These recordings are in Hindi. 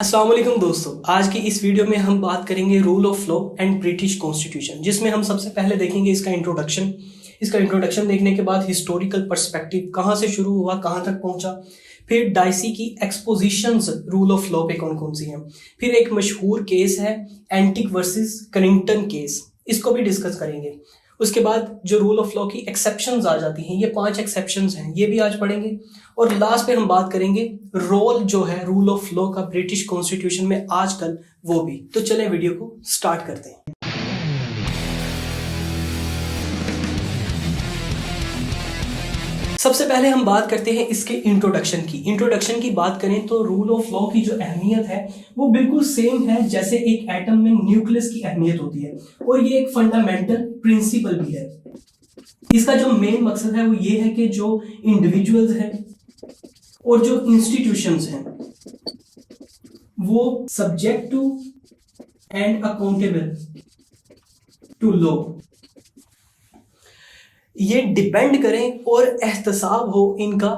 अस्सलाम वालेकुम दोस्तों, आज की इस वीडियो में हम बात करेंगे rule of law and British constitution, जिसमें हम सबसे पहले देखेंगे इसका इंट्रोडक्शन देखने के बाद हिस्टोरिकल पर्सपेक्टिव, कहाँ से शुरू हुआ कहाँ तक पहुंचा। फिर डाइसी की एक्सपोजिशंस रूल ऑफ लॉ पे कौन कौन सी हैं। फिर एक मशहूर केस है एंटिक वर्सेस कनिंगटन केस, इसको भी डिस्कस करेंगे। उसके बाद जो रूल ऑफ लॉ की एक्सेप्शंस आ जाती हैं, ये 5 एक्सेप्शंस हैं, ये भी आज पढ़ेंगे। और लास्ट पे हम बात करेंगे रोल जो है रूल ऑफ लॉ का ब्रिटिश कॉन्स्टिट्यूशन में आजकल, वो भी। तो चलें वीडियो को स्टार्ट करते हैं। सबसे पहले हम बात करते हैं इसके इंट्रोडक्शन की बात करें तो रूल ऑफ लॉ की जो अहमियत है वो बिल्कुल सेम है जैसे एक एटम में न्यूक्लियस की अहमियत होती है, और ये एक फंडामेंटल प्रिंसिपल भी है। इसका जो मेन मकसद है वो ये है कि जो इंडिविजुअल्स हैं और जो इंस्टीट्यूशंस हैं वो subject to and accountable to law, ये डिपेंड करें और एहतसाब हो इनका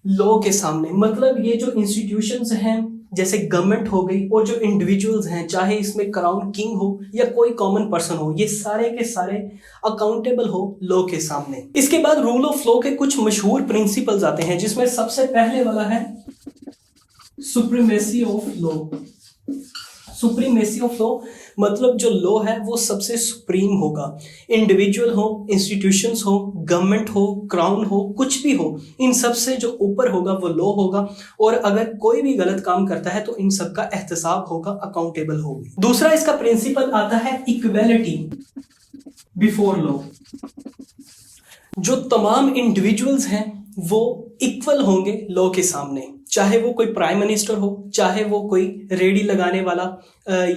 लॉ के सामने। मतलब ये जो इंस्टीट्यूशंस हैं जैसे गवर्नमेंट हो गई, और जो इंडिविजुअल्स हैं, चाहे इसमें क्राउन किंग हो या कोई कॉमन पर्सन हो, ये सारे के सारे अकाउंटेबल हो लॉ के सामने। इसके बाद रूल ऑफ लॉ के कुछ मशहूर प्रिंसिपल्स आते हैं, जिसमें सबसे पहले वाला है supremacy of law. Supremacy of law मतलब जो लॉ है वो सबसे सुप्रीम होगा। इंडिविजुअल हो, इंस्टीट्यूशंस हो, गवर्नमेंट हो, क्राउन हो, कुछ भी हो, इन सब से जो ऊपर होगा वो लॉ होगा। और अगर कोई भी गलत काम करता है तो इन सब का एहतसाब होगा, अकाउंटेबल होगी। दूसरा इसका प्रिंसिपल आता है इक्वेलिटी बिफोर लॉ। जो तमाम इंडिविजुअल्स हैं वो इक्वल होंगे लॉ के सामने, चाहे वो कोई प्राइम मिनिस्टर हो, चाहे वो कोई रेडी लगाने वाला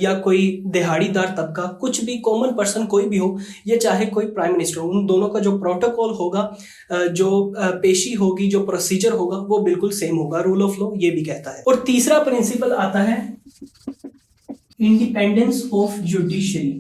या कोई दिहाड़ीदार तबका, कुछ भी कॉमन पर्सन कोई भी हो, या चाहे कोई प्राइम मिनिस्टर हो, उन दोनों का जो प्रोटोकॉल होगा, जो पेशी होगी, जो प्रोसीजर होगा, वो बिल्कुल सेम होगा। रूल ऑफ लॉ ये भी कहता है। और तीसरा प्रिंसिपल आता है इंडिपेंडेंस ऑफ जुडिशरी।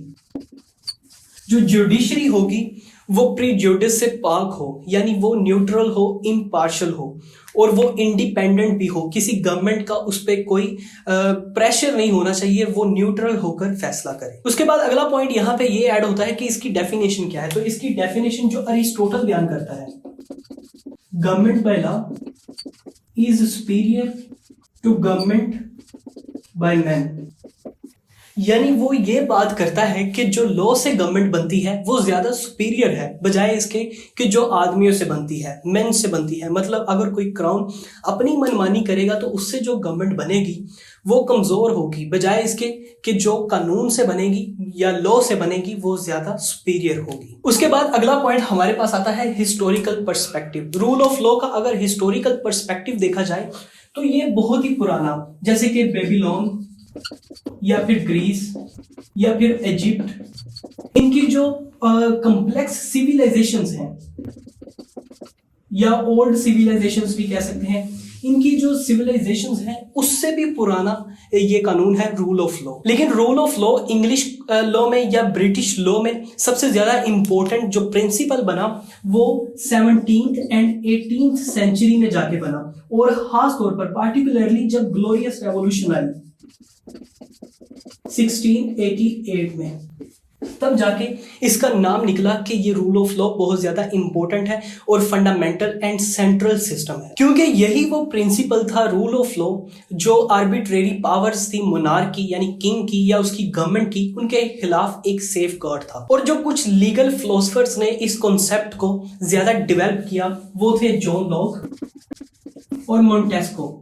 जो जुडिशरी होगी वो प्रीजुडिस से पाक हो, यानी वो न्यूट्रल हो, इम्पार्शियल हो, और वो इंडिपेंडेंट भी हो। किसी गवर्नमेंट का उस पर कोई प्रेशर नहीं होना चाहिए, वो न्यूट्रल होकर फैसला करे। उसके बाद अगला पॉइंट यहाँ पे ये ऐड होता है कि इसकी डेफिनेशन क्या है। तो इसकी डेफिनेशन जो अरिस्टोटल बयान करता है, government by law is superior to government by man. यानी वो ये बात करता है कि जो लॉ से गवर्नमेंट बनती है वो ज्यादा सुपीरियर है बजाय इसके कि जो आदमियों से बनती है, मेन से बनती है। मतलब अगर कोई क्राउन अपनी मनमानी करेगा तो उससे जो गवर्नमेंट बनेगी वो कमजोर होगी, बजाय इसके कि जो कानून से बनेगी या लॉ से बनेगी वो ज्यादा सुपीरियर होगी। उसके बाद अगला पॉइंट हमारे पास आता है historical perspective. Rule of law का अगर हिस्टोरिकल पर्सपेक्टिव देखा जाए तो ये बहुत ही पुराना, जैसे कि बेबीलोन या फिर ग्रीस या फिर इजिप्ट, इनकी जो कॉम्प्लेक्स सिविलाइजेशंस हैं या ओल्ड सिविलाइजेशंस भी कह सकते हैं, इनकी जो सिविलाइजेशंस हैं उससे भी पुराना ये कानून है रूल ऑफ लॉ। लेकिन rule of law English law में या ब्रिटिश लॉ में सबसे ज्यादा इंपॉर्टेंट जो प्रिंसिपल बना वो 17th एंड 18th सेंचुरी में जाके बना, और खास तौर पर पार्टिकुलरली जब ग्लोरियस रेवोल्यूशन आई 1688 में, तब जाके इसका नाम निकला कि ये रूल ऑफ लॉ बहुत ज्यादा इंपॉर्टेंट है और फंडामेंटल एंड सेंट्रल सिस्टम है, क्योंकि यही वो प्रिंसिपल था रूल ऑफ लॉ जो आर्बिट्रेरी पावर्स थी मोनार्की यानी किंग की या उसकी गवर्नमेंट की, उनके खिलाफ एक सेफ गार्ड था। और जो कुछ लीगल फिलोसफर्स ने इस कॉन्सेप्ट को ज्यादा डेवलप किया वो थे जॉन लॉक और मॉन्टेस्को।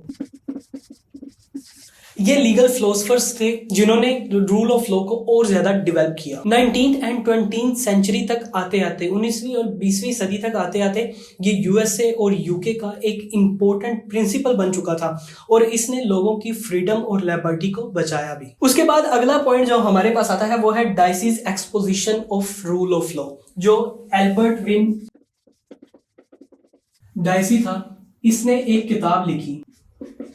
ये लीगल फिलोसफर्स थे जिन्होंने रूल ऑफ लॉ को और ज्यादा डेवलप किया। 19th एंड 20th सेंचुरी तक आते आते, 19वीं और 20वीं सदी तक आते आते ये यूएसए और यूके का एक इंपॉर्टेंट प्रिंसिपल बन चुका था, और इसने लोगों की फ्रीडम और लिबर्टी को बचाया भी। उसके बाद अगला पॉइंट जो हमारे पास आता है वो है Dicey's exposition of rule of law. जो एल्बर्ट विन डाइसी था, इसने एक किताब लिखी,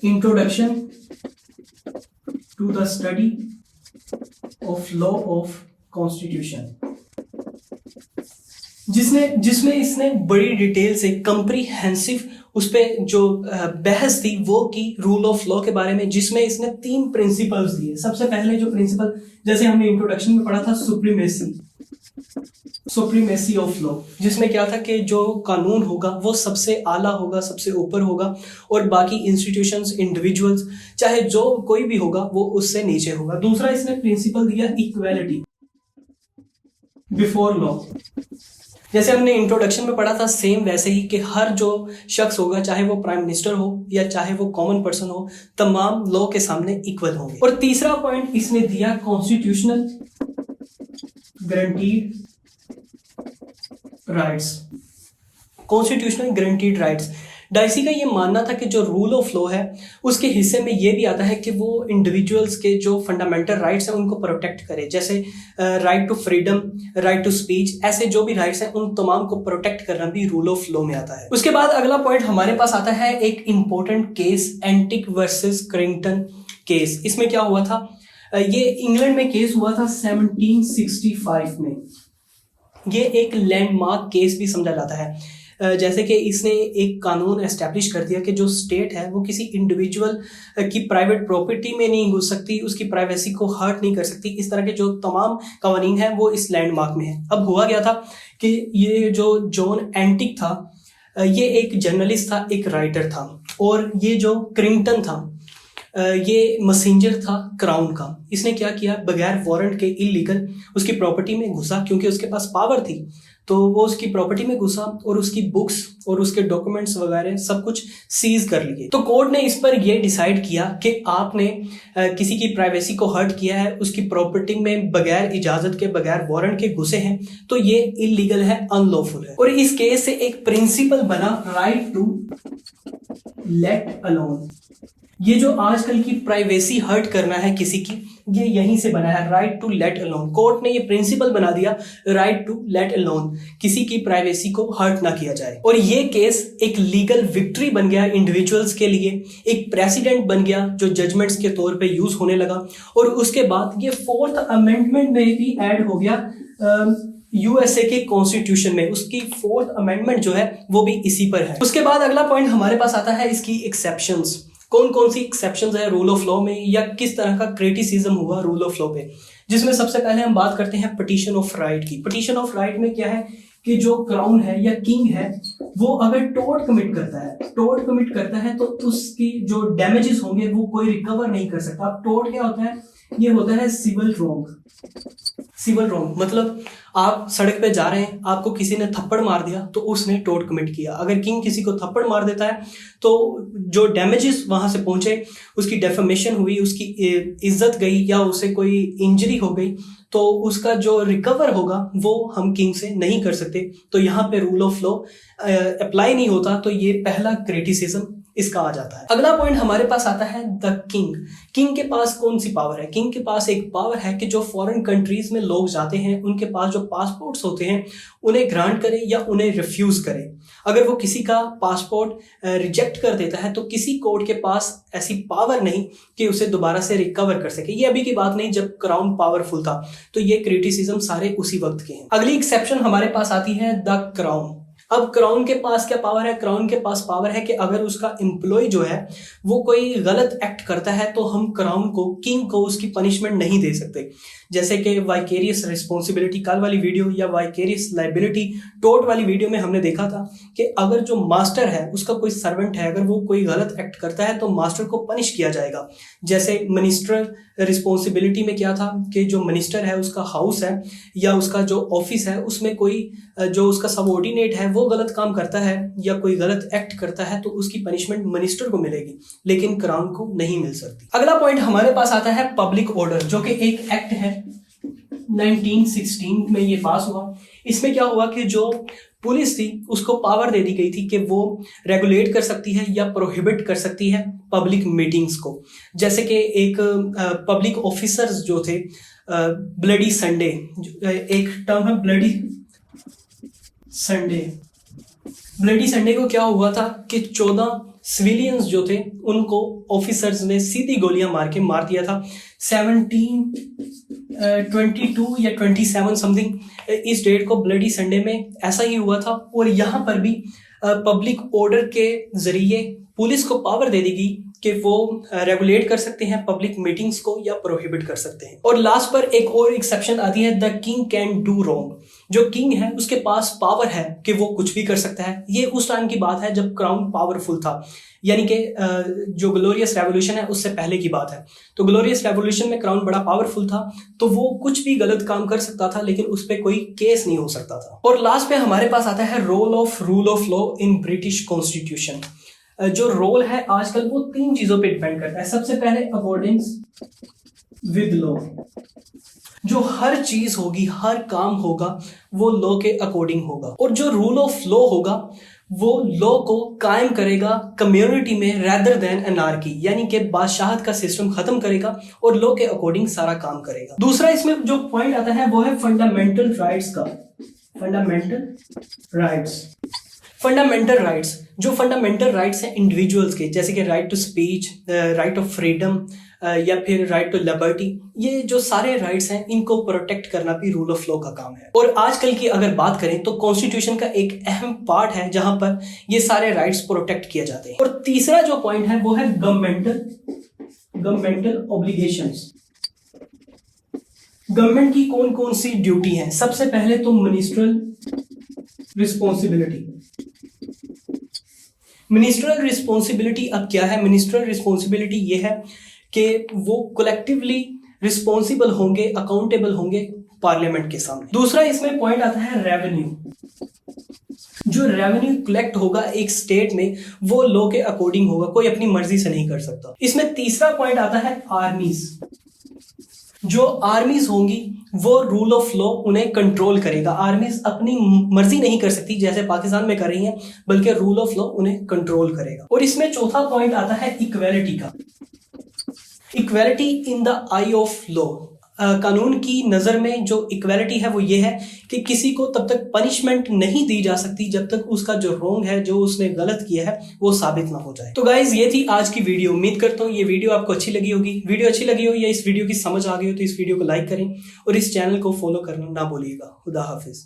introduction to the study of law of constitution, जिसमें इसने बड़ी डिटेल से कंप्रीहेंसिव उस पे जो बहस थी वो की रूल ऑफ लॉ के बारे में, जिसमें इसने 3 प्रिंसिपल्स दिए। सबसे पहले जो प्रिंसिपल, जैसे हमने इंट्रोडक्शन में पढ़ा था, सुप्रीमेसी ऑफ लॉ, जिसमें क्या था कि जो कानून होगा वो सबसे आला होगा, सबसे ऊपर होगा, और बाकी इंस्टीट्यूशंस, इंडिविजुअल्स, चाहे जो कोई भी होगा वो उससे नीचे होगा। दूसरा इसने प्रिंसिपल दिया इक्वालिटी बिफोर लॉ। जैसे हमने इंट्रोडक्शन में पढ़ा था, सेम वैसे ही कि हर जो शख्स होगा, चाहे वो प्राइम मिनिस्टर हो या चाहे वो कॉमन पर्सन हो, तमाम लॉ के सामने इक्वल होंगे। और तीसरा पॉइंट इसने दिया constitutional guaranteed rights. Constitutional guaranteed rights, dicey का ये मानना था कि जो रूल ऑफ लॉ है उसके हिस्से में ये भी आता है कि वो इंडिविजुअल्स के जो फंडामेंटल राइट्स हैं उनको प्रोटेक्ट करे, जैसे right to freedom, right to speech, ऐसे जो भी राइट्स हैं उन तमाम को प्रोटेक्ट करना भी रूल ऑफ लॉ में आता है। उसके बाद अगला पॉइंट हमारे पास आता है एक important case, Entick versus Carrington case. इसमें क्या हुआ था, ये इंग्लैंड में केस हुआ था 1765 में। ये एक लैंडमार्क केस भी समझा जाता है, जैसे कि इसने एक कानून एस्टैब्लिश कर दिया कि जो स्टेट है वो किसी इंडिविजुअल की प्राइवेट प्रॉपर्टी में नहीं घुस सकती, उसकी प्राइवेसी को हर्ट नहीं कर सकती। इस तरह के जो तमाम कवानीन हैं वो इस लैंडमार्क में है। अब हुआ गया था कि ये जो जॉन एंटिक था, ये एक जर्नलिस्ट था, एक राइटर था, और ये जो क्रिंगटन था ये मैसेंजर था क्राउन का। इसने क्या किया, बगैर वारंट के इलीगल उसकी प्रॉपर्टी में घुसा, क्योंकि उसके पास पावर थी, तो वो उसकी प्रॉपर्टी में घुसा और उसकी बुक्स और उसके डॉक्यूमेंट्स वगैरह सब कुछ सीज कर लिए। तो कोर्ट ने इस पर यह डिसाइड किया कि आपने किसी की प्राइवेसी को हर्ट किया है, उसकी प्रॉपर्टी में बगैर इजाजत के, बगैर वारंट के घुसे हैं, तो ये इलीगल है, अनलॉफुल है। और इस केस से एक प्रिंसिपल बना राइट टू लेट अलोन। ये जो आजकल की प्राइवेसी हर्ट करना है किसी की, ये यहीं से बना है, right to let alone. Court ने ये प्रिंसिपल बना दिया, राइट टू लेट अलोन, किसी की प्राइवेसी को हर्ट ना किया जाए। और ये केस एक लीगल विक्ट्री बन गया इंडिविजुअल्स के लिए, एक प्रेसिडेंट बन गया जो जजमेंट्स के तौर पे यूज होने लगा। और उसके बाद ये 4th अमेंडमेंट में भी ऐड हो गया यूएसए के कॉन्स्टिट्यूशन में। उसकी 4th अमेंडमेंट जो है वो भी इसी पर है। उसके बाद अगला पॉइंट हमारे पास आता है इसकी एक्सेप्शंस। कौन कौन सी एक्सेप्शंस है रूल ऑफ लॉ में, या किस तरह का क्रिटिसिज्म हुआ रूल ऑफ लॉ पे, जिसमें सबसे पहले हम बात करते हैं पिटीशन ऑफ राइट की। पिटीशन ऑफ राइट में क्या है कि जो क्राउन है या किंग है वो अगर टोर्ट कमिट करता है तो उसकी जो डैमेजेस होंगे वो कोई रिकवर नहीं कर सकता। अब टोर्ट क्या होता है, ये होता है सिविल रॉन्ग, मतलब आप सड़क पे जा रहे हैं, आपको किसी ने थप्पड़ मार दिया तो उसने टोर्ट कमिट किया। अगर किंग किसी को थप्पड़ मार देता है तो जो डैमेजेस वहां से पहुंचे, उसकी डेफेमेशन हुई, उसकी इज्जत गई या उसे कोई इंजरी हो गई, तो उसका जो रिकवर होगा वो हम किंग से नहीं कर सकते। तो यहाँ पे रूल ऑफ लॉ अप्लाई नहीं होता। तो ये पहला क्रिटिसिज्म इसका आ जाता है। अगला पॉइंट हमारे पास आता है द किंग के पास कौन सी पावर है। किंग के पास एक पावर है कि जो फॉरेन कंट्रीज में लोग जाते हैं उनके पास जो पासपोर्ट्स होते हैं उन्हें ग्रांट करे या उन्हें रिफ्यूज करे। अगर वो किसी का पासपोर्ट रिजेक्ट कर देता है तो किसी कोर्ट के पास ऐसी पावर नहीं कि उसे दोबारा से रिकवर कर सके। ये अभी की बात नहीं, जब क्राउन पावरफुल था। तो ये क्रिटिसिज्म सारे उसी वक्त के हैं। अगली एक्सेप्शन हमारे पास आती है द क्राउन। अब क्राउन के पास क्या पावर है, क्राउन के पास पावर है कि अगर उसका एम्प्लॉय जो है वो कोई गलत एक्ट करता है तो हम क्राउन को, किंग को उसकी पनिशमेंट नहीं दे सकते। जैसे कि वाइकेरियस रिस्पॉन्सिबिलिटी कल वाली वीडियो या वाइकेरियस लाइबिलिटी टोर्ट वाली वीडियो में हमने देखा था कि अगर जो मास्टर है उसका कोई सर्वेंट है, अगर वो कोई गलत एक्ट करता है तो मास्टर को पनिश किया जाएगा। जैसे मिनिस्टर रिस्पॉन्सिबिलिटी में क्या था कि जो मिनिस्टर है उसका हाउस है या उसका जो ऑफिस है उसमें कोई जो उसका सबऑर्डिनेट है वो गलत काम करता है या कोई गलत एक्ट करता है तो उसकी पनिशमेंट मिनिस्टर को मिलेगी, लेकिन क्राउन को नहीं मिल सकती। अगला पॉइंट हमारे पास आता है पब्लिक ऑर्डर, जो कि एक एक्ट है 1916 में ये पास हुआ। इसमें क्या हुआ कि जो पुलिस थी उसको पावर दे दी गई थी कि वो रेगुलेट कर सकती है या प्रोहिबिट कर सकती है पब्लिक मीटिंग्स को। जैसे कि एक पब्लिक ऑफिसर्स जो थे, ब्लडी संडे, एक टर्म है ब्लडी संडे को क्या हुआ था कि 14 सिविलियंस जो थे उनको ऑफिसर्स ने सीधी गोलियां मार के मार दिया था। 1722 या 27 समथिंग इस डेट को ब्लडी संडे में ऐसा ही हुआ था। और यहाँ पर भी पब्लिक ऑर्डर के जरिए पुलिस को पावर दे देगी कि वो रेगुलेट कर सकते हैं पब्लिक मीटिंग्स को या प्रोहिबिट कर सकते हैं। और लास्ट पर एक और एक्सेप्शन आती है, the king can do wrong. जो किंग है उसके पास पावर है कि वो कुछ भी कर सकता है। ये उस टाइम की बात है जब क्राउन पावरफुल था, यानी कि जो ग्लोरियस रेवोल्यूशन है उससे पहले की बात है। तो ग्लोरियस रेवोल्यूशन में क्राउन बड़ा पावरफुल था, तो वो कुछ भी गलत काम कर सकता था, लेकिन उस पर कोई केस नहीं हो सकता था। और लास्ट पे हमारे पास आता है role of rule of law in British constitution. जो रोल है आजकल वो 3 चीजों पे डिपेंड करता है। सबसे पहले अकॉर्डिंग्स विद लॉ। जो हर चीज होगी, हर काम होगा, वो लॉ के अकॉर्डिंग होगा। और जो रूल ऑफ लॉ होगा वो लॉ को कायम करेगा कम्युनिटी में रेदर देन एनार्की, यानी कि बादशाहत का सिस्टम खत्म करेगा और लॉ के अकॉर्डिंग सारा काम करेगा। दूसरा इसमें जो पॉइंट आता है वो है फंडामेंटल राइट्स का। फंडामेंटल राइट्स जो फंडामेंटल राइट्स हैं इंडिविजुअल्स के, जैसे कि right to speech, right of freedom या फिर राइट टू लिबर्टी, ये जो सारे राइट्स हैं इनको प्रोटेक्ट करना भी रूल ऑफ लॉ का काम है। और आजकल की अगर बात करें तो कॉन्स्टिट्यूशन का एक अहम पार्ट है जहां पर ये सारे राइट्स प्रोटेक्ट किए जाते हैं। और तीसरा जो पॉइंट है वो है गवर्नमेंटल ऑब्लिगेशंस। गवर्नमेंट की कौन कौन सी ड्यूटी है? सबसे पहले तो मिनिस्ट्रियल रिस्पॉन्सिबिलिटी। मिनिस्ट्रियल रिस्पॉन्सिबिलिटी अब क्या है? मिनिस्ट्रियल रिस्पॉन्सिबिलिटी ये है कि वो कलेक्टिवली रिस्पॉन्सिबल होंगे, अकाउंटेबल होंगे पार्लियामेंट के सामने। दूसरा इसमें पॉइंट आता है रेवेन्यू। जो रेवेन्यू कलेक्ट होगा एक स्टेट में वो लॉ के अकॉर्डिंग होगा, कोई अपनी मर्जी से नहीं कर सकता। इसमें तीसरा पॉइंट आता है आर्मीज। जो आर्मीज होंगी वो रूल ऑफ लॉ उन्हें कंट्रोल करेगा। आर्मीज अपनी मर्जी नहीं कर सकती जैसे पाकिस्तान में कर रही हैं, बल्कि रूल ऑफ लॉ उन्हें कंट्रोल करेगा। और इसमें चौथा पॉइंट आता है इक्वेलिटी का। Equality in the I of law. कानून की नजर में जो इक्वेलिटी है वो ये है कि किसी को तब तक पनिशमेंट नहीं दी जा सकती जब तक उसका जो रॉन्ग है, जो उसने गलत किया है, वो साबित ना हो जाए। तो गाइज ये थी आज की वीडियो। उम्मीद करता हूँ ये वीडियो आपको अच्छी लगी होगी। वीडियो अच्छी लगी हो या इस वीडियो की समझ आ गई हो तो इस वीडियो को लाइक करें और इस चैनल को फॉलो करना ना भूलिएगा। खुदा हाफिज।